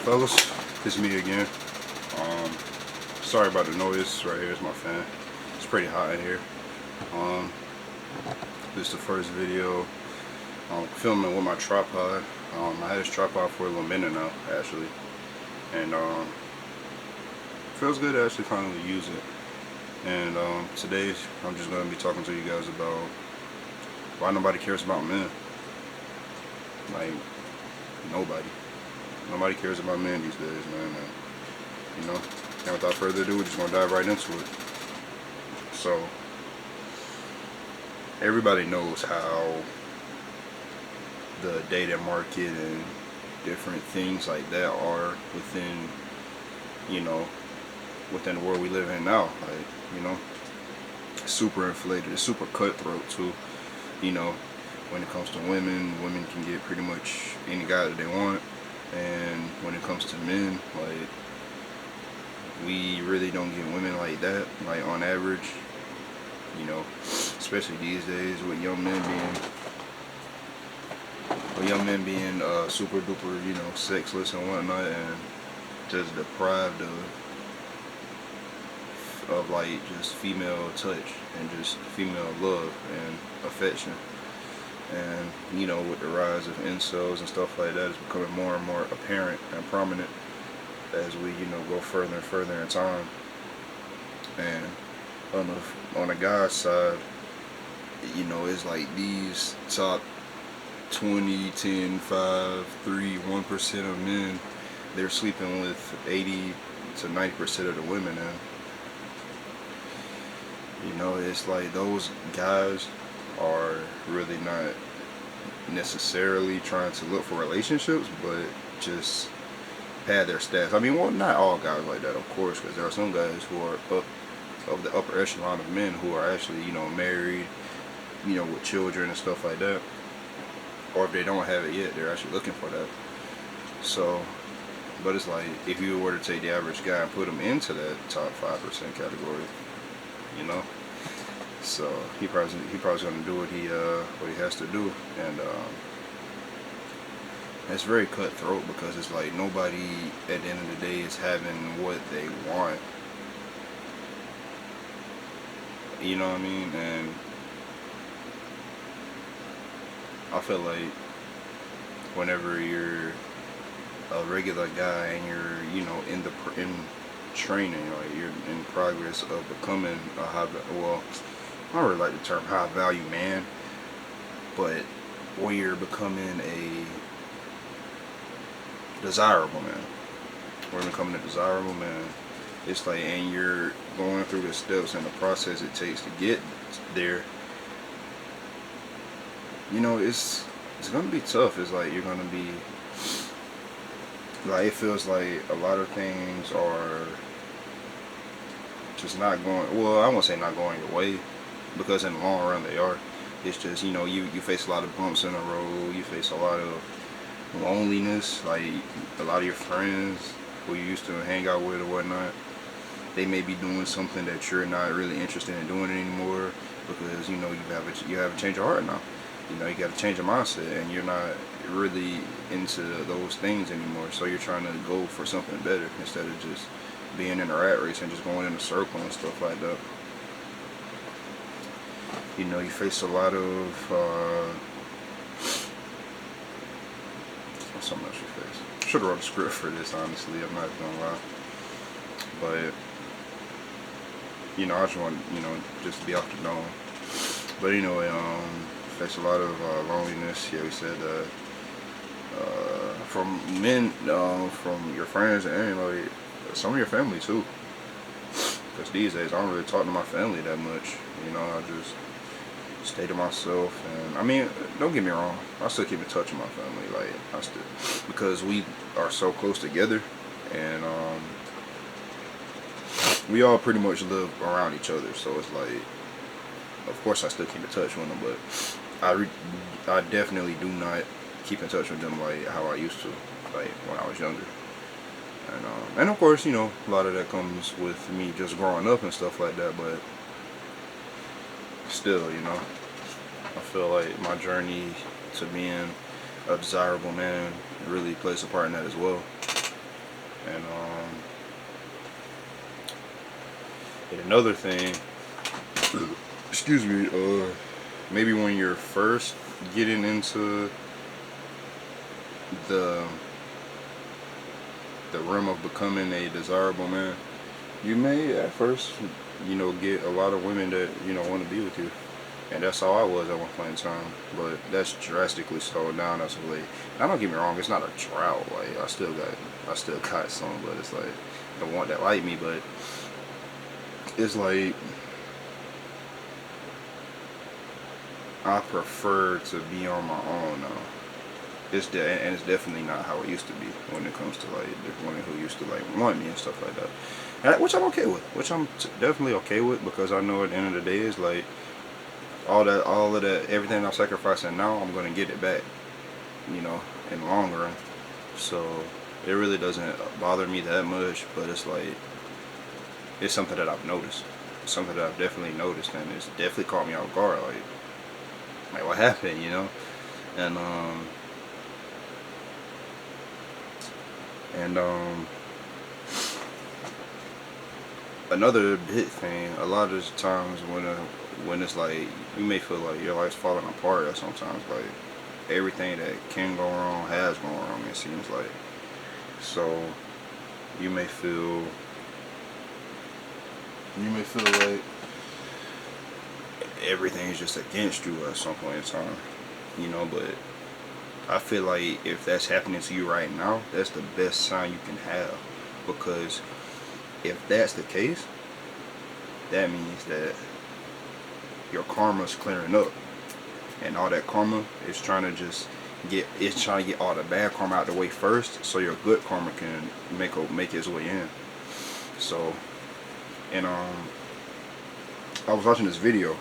fellas, it's me again. Um, Sorry about the noise. Right here is my fan. It's pretty hot in here. Um, this is the first video I'm filming with my tripod. I had this tripod for a little minute now, actually, and feels good to actually finally use it. And today I'm just going to be talking to you guys about why nobody cares about men. Like, nobody cares about men these days, man. And, you know, and without further ado, we're just gonna dive right into it. So, everybody knows how the data market and different things like that are within, within the world we live in now. Like, it's super inflated, it's super cutthroat too. When it comes to women can get pretty much any guy that they want. And when it comes to men, like, we really don't get women like that, like, on average, especially these days with young men being super duper, sexless and whatnot, and just deprived of like just female touch and just female love and affection. And with the rise of incels and stuff like that, it's becoming more and more apparent and prominent as we go further and further in time. And on the guy's side, it's like these top 20, 10, 5, 3, 1% of men, they're sleeping with 80 to 90% of the women. And it's like those guys are really not necessarily trying to look for relationships, but just pad their stats. I mean, well, not all guys like that, of course, because there are some guys who are of the upper echelon of men who are actually, married, with children and stuff like that. Or if they don't have it yet, they're actually looking for that. So, but it's like, if you were to take the average guy and put him into that top 5% category, so he probably gonna do what he has to do. And it's very cutthroat, because it's like nobody at the end of the day is having what they want. You know what I mean? And I feel like whenever you're a regular guy and you're in training, like you're in progress of becoming a I don't really like the term high value man, but when you're becoming a desirable man, it's like, and you're going through the steps and the process it takes to get there, it's gonna be tough. It's like you're gonna be like, it feels like a lot of things are just not going, well, I won't say not going your way, because in the long run they are. It's just, you face a lot of bumps in the road, you face a lot of loneliness. Like, a lot of your friends who you used to hang out with or whatnot, they may be doing something that you're not really interested in doing anymore, because you have a change of heart now. You got to change your mindset, and you're not really into those things anymore. So you're trying to go for something better instead of just being in a rat race and just going in a circle and stuff like that. You face a lot of what's so much you face. Should have wrote a script for this, honestly. I'm not gonna lie, but I just want just to be off the dome. But anyway, face a lot of loneliness. Yeah, we said that from men, from your friends, and like some of your family too. Because these days I don't really talk to my family that much. I just stay to myself. And I mean, don't get me wrong, I still keep in touch with my family. Like, because we are so close together, and we all pretty much live around each other. So it's like, of course I still keep in touch with them, but I definitely do not keep in touch with them like how I used to, like when I was younger. And of course, a lot of that comes with me just growing up and stuff like that, but still, I feel like my journey to being a desirable man really plays a part in that as well. And another thing, excuse me, maybe when you're first getting into the realm of becoming a desirable man, you may at first, get a lot of women that, want to be with you. And that's how I was at one point in time. But that's drastically slowed down as of late. Now don't get me wrong, it's not a drought. Like I still got some, but it's like the one that like me, but it's like I prefer to be on my own now. And it's definitely not how it used to be when it comes to like the women who used to like want me and stuff like that. Which I'm okay with. Which I'm definitely okay with, because I know at the end of the day it's like all of that, everything I'm sacrificing now, I'm gonna get it back, in the long run. So it really doesn't bother me that much, but it's like it's something that I've noticed. It's something that I've definitely noticed, and it's definitely caught me off guard. Like what happened, and another big thing, a lot of times when it's like you may feel like your life's falling apart, or sometimes like everything that can go wrong has gone wrong, it seems like. So you may feel like everything's just against you at some point in time, but I feel like if that's happening to you right now, that's the best sign you can have, because if that's the case, that means that your karma's clearing up, and all that karma is trying to get all the bad karma out the way first, so your good karma can make its way in. So, and I was watching this video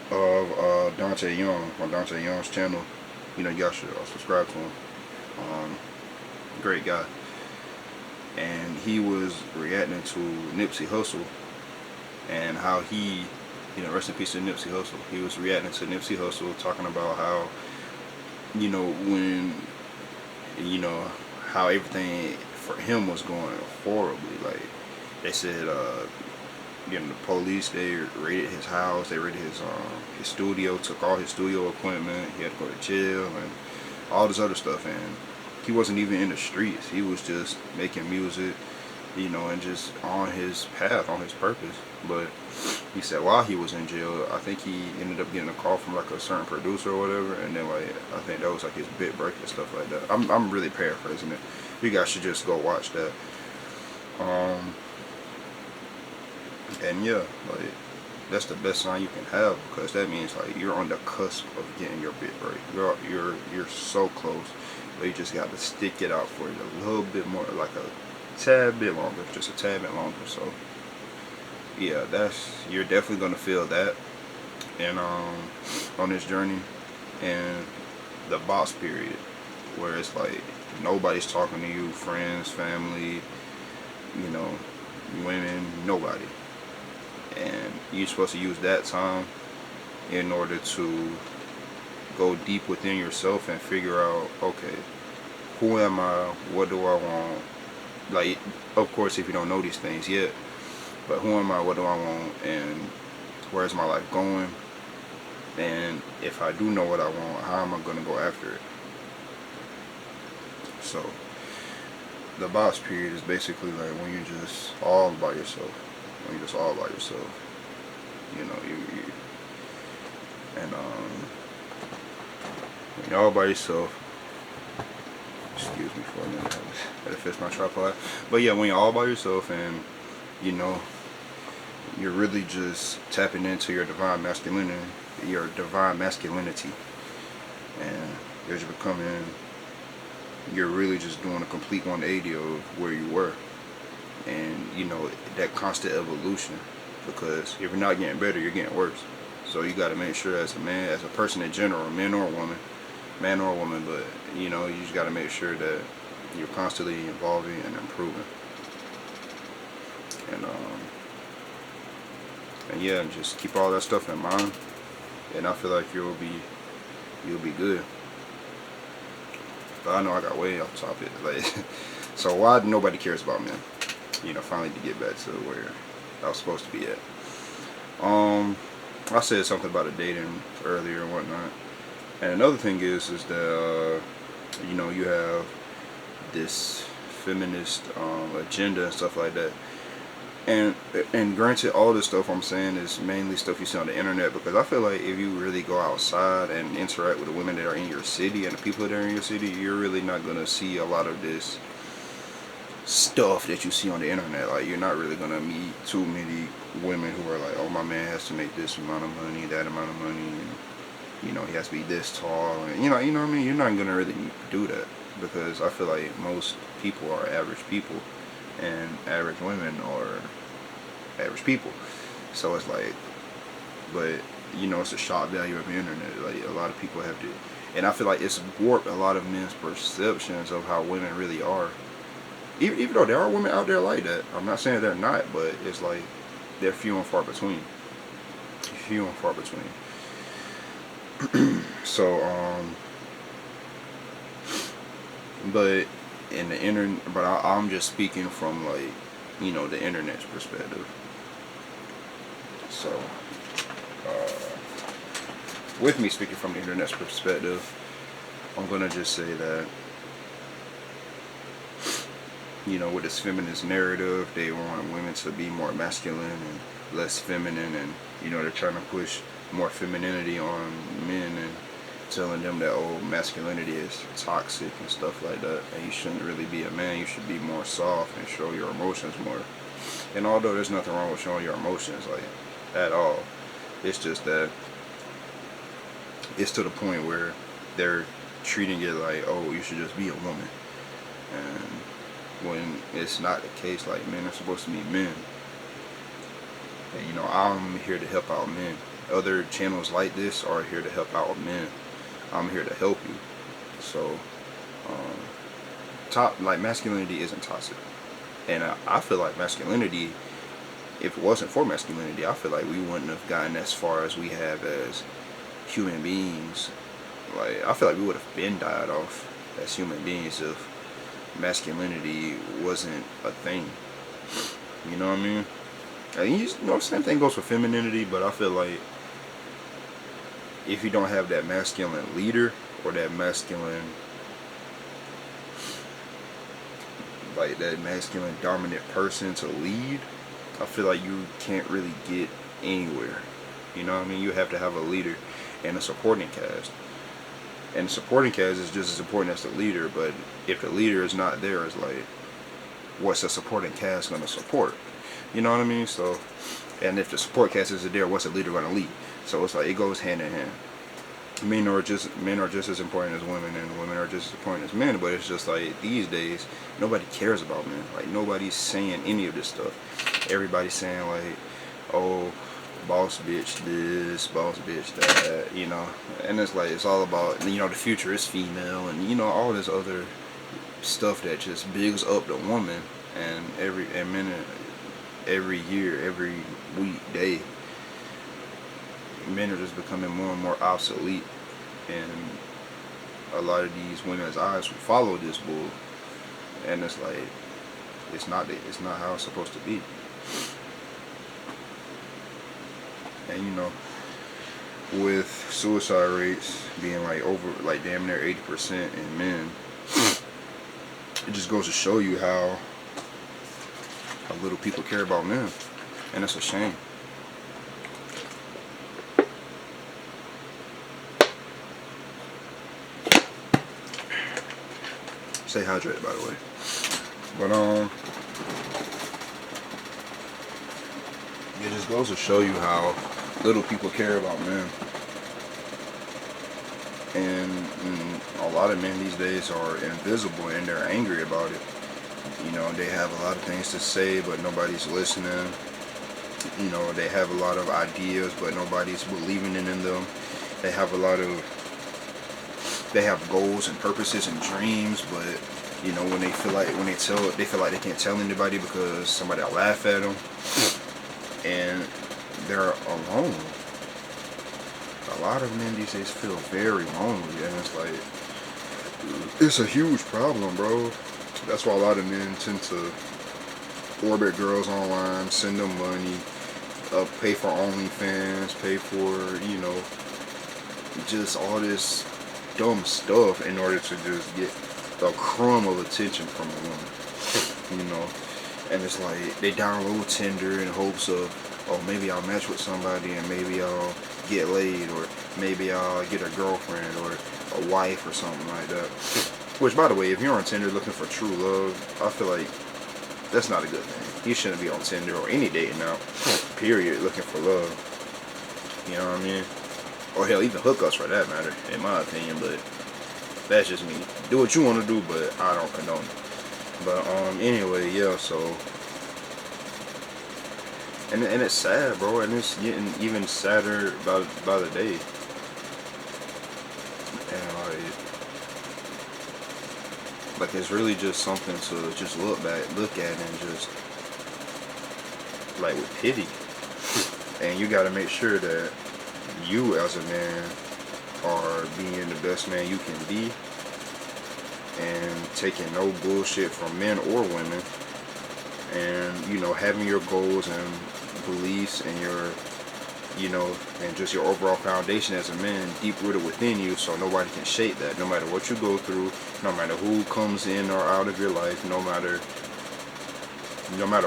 of Dante Young on Dante Young's channel. Y'all should subscribe to him. Great guy. And he was reacting to Nipsey Hussle and how he, rest in peace to Nipsey Hussle. He was reacting to Nipsey Hussle, talking about how, when, how everything for him was going horribly. Like they said, the police, they raided his house, they raided his studio, took all his studio equipment. He had to go to jail and all this other stuff. And he wasn't even in the streets. He was just making music, and just on his path, on his purpose. But he said while he was in jail, I think he ended up getting a call from like a certain producer or whatever, and then like I think that was like his bit break and stuff like that. I'm really paraphrasing it. You guys should just go watch that. And yeah, like that's the best sign you can have, because that means like you're on the cusp of getting your bit break. You're so close, but you just got to stick it out for a little bit more, like a tad bit longer, just a tad bit longer. So yeah, you're definitely gonna feel that, and on this journey, and the boss period, where it's like nobody's talking to you, friends, family, women, nobody. And you're supposed to use that time in order to go deep within yourself and figure out, okay, who am I? What do I want? Like, of course, if you don't know these things yet, but who am I? What do I want? And where's my life going? And if I do know what I want, how am I going to go after it? So, the boss period is basically like when you're just all by yourself. When you're just all by yourself, and when you're all by yourself, excuse me for a minute, I had to fix my tripod. But yeah, when you're all by yourself and you're really just tapping into your divine masculinity, and you're really just doing a complete 180 of where you were. And that constant evolution, because if you're not getting better, you're getting worse. So you got to make sure, as a man, as a person in general, man or woman, but you just got to make sure that you're constantly evolving and improving. And yeah, just keep all that stuff in mind, and I feel like you'll be good. But I know I got way off topic. Like, so why nobody cares about men? You know, finally to get back to where I was supposed to be at. I said something about a dating earlier and whatnot. And another thing is that you know, you have this feminist agenda and stuff like that. And granted, all this stuff I'm saying is mainly stuff you see on the internet, because I feel like if you really go outside and interact with the women that are in your city and the people that are in your city, you're really not gonna see a lot of this stuff that you see on the internet. Like, you're not really gonna meet too many women who are like, oh, my man has to make this amount of money, that amount of money, and you know, he has to be this tall, and you know what I mean. You're not gonna really do that, because I feel like most people are average people, and average women are average people. So it's like, but you know, it's a shock value of the internet. Like, a lot of people have to, and I feel like it's warped a lot of men's perceptions of how women really are. Even though there are women out there like that, I'm not saying they're not, but it's like they're few and far between. Few and far between. So but in the internet, but I'm just speaking from, like, you know, the internet's perspective. So with me speaking from the internet's perspective, I'm gonna just say that, you know, with this feminist narrative, they want women to be more masculine and less feminine, and you know, they're trying to push more femininity on men and telling them that, oh, masculinity is toxic and stuff like that, and you shouldn't really be a man, you should be more soft and show your emotions more. And although there's nothing wrong with showing your emotions, like, at all, it's just that it's to the point where they're treating it like, oh, you should just be a woman, and when it's not the case. Like, men are supposed to be men, and you know, I'm here to help out men. Other channels like this are here to help out men. I'm here to help you. So like, masculinity isn't toxic, and I feel like masculinity, if it wasn't for masculinity, I feel like we wouldn't have gotten as far as we have as human beings. Like, I feel like we would have been died off as human beings if masculinity wasn't a thing. You know what I mean? And you know, same thing goes for femininity, but I feel like if you don't have that masculine leader, or that masculine, like that masculine dominant person to lead, I feel like you can't really get anywhere. You know what I mean? You have to have a leader and a supporting cast. And the supporting cast is just as important as the leader, but if the leader is not there, it's like, what's the supporting cast going to support? You know what I mean? So, and if the support cast isn't there, what's the leader going to lead? So it's like, it goes hand in hand. Men are just as important as women, and women are just as important as men. But it's just like, these days, nobody cares about men. Like, nobody's saying any of this stuff. Everybody's saying, like, oh, boss bitch this, boss bitch that, you know. And it's like, it's all about, you know, the future is female, and you know, all this other stuff that just bigs up the woman. And men, every year, every week, day, men are just becoming more and more obsolete, and a lot of these women's eyes will follow this bull, and it's like, it's not how it's supposed to be. And you know, with suicide rates being like over, like damn near 80% in men, it just goes to show you how little people care about men, and it's a shame. Stay hydrated, by the way. But it just goes to show you how little people care about men. And a lot of men these days are invisible, and they're angry about it. You know, they have a lot of things to say, but nobody's listening. You know, they have a lot of ideas, but nobody's believing in them. They have goals and purposes and dreams, but you know, when they feel like they can't tell anybody because somebody will laugh at them, and they're alone. A lot of men these days feel very lonely, and it's like, It's a huge problem, bro. That's why a lot of men tend to orbit girls online, send them money, pay for OnlyFans, pay for, just all this dumb stuff in order to just get a crumb of attention from a woman, And it's like they download Tinder in hopes of, oh, maybe I'll match with somebody and maybe I'll get laid, or maybe I'll get a girlfriend or a wife or something like that. Which, by the way, if you're on Tinder looking for true love, I feel like that's not a good thing. You shouldn't be on Tinder or any dating app, period, looking for love. You know what I mean? Or hell, even hookups for that matter, in my opinion, but that's just me. Do what you want to do, but I don't condone it. But anyway, yeah, so, and it's sad, bro, and it's getting even sadder by the day. And like it's really just something to just look at and just like with pity. And you got to make sure that you as a man are being the best man you can be, and taking no bullshit from men or women, and having your goals and beliefs and your and just your overall foundation as a man deep rooted within you, so nobody can shake that. No matter what you go through, no matter who comes in or out of your life, no matter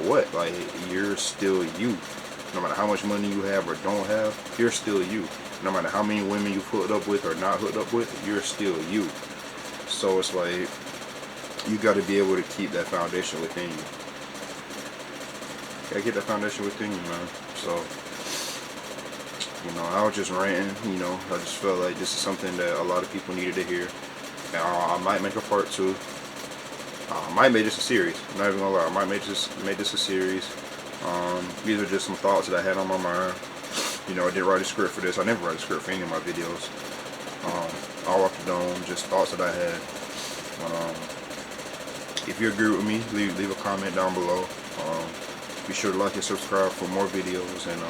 what, like, you're still you. No matter how much money you have or don't have, you're still you. No matter how many women you've hooked up with or not hooked up with, you're still you. So it's like, you got to be able to keep that foundation within you. Gotta get that foundation within you, man. So, I was just ranting, I just felt like this is something that a lot of people needed to hear. And I might make a part 2. I might make this a series. I'm not even gonna lie. I might make this a series. These are just some thoughts that I had on my mind. I didn't write a script for this. I never write a script for any of my videos. All off the dome, just thoughts that I had. If you agree with me, leave a comment down below. Be sure to like and subscribe for more videos. And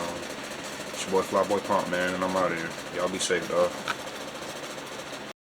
it's your boy Flyboy Pump, man, and I'm out of here. Y'all be safe, dog.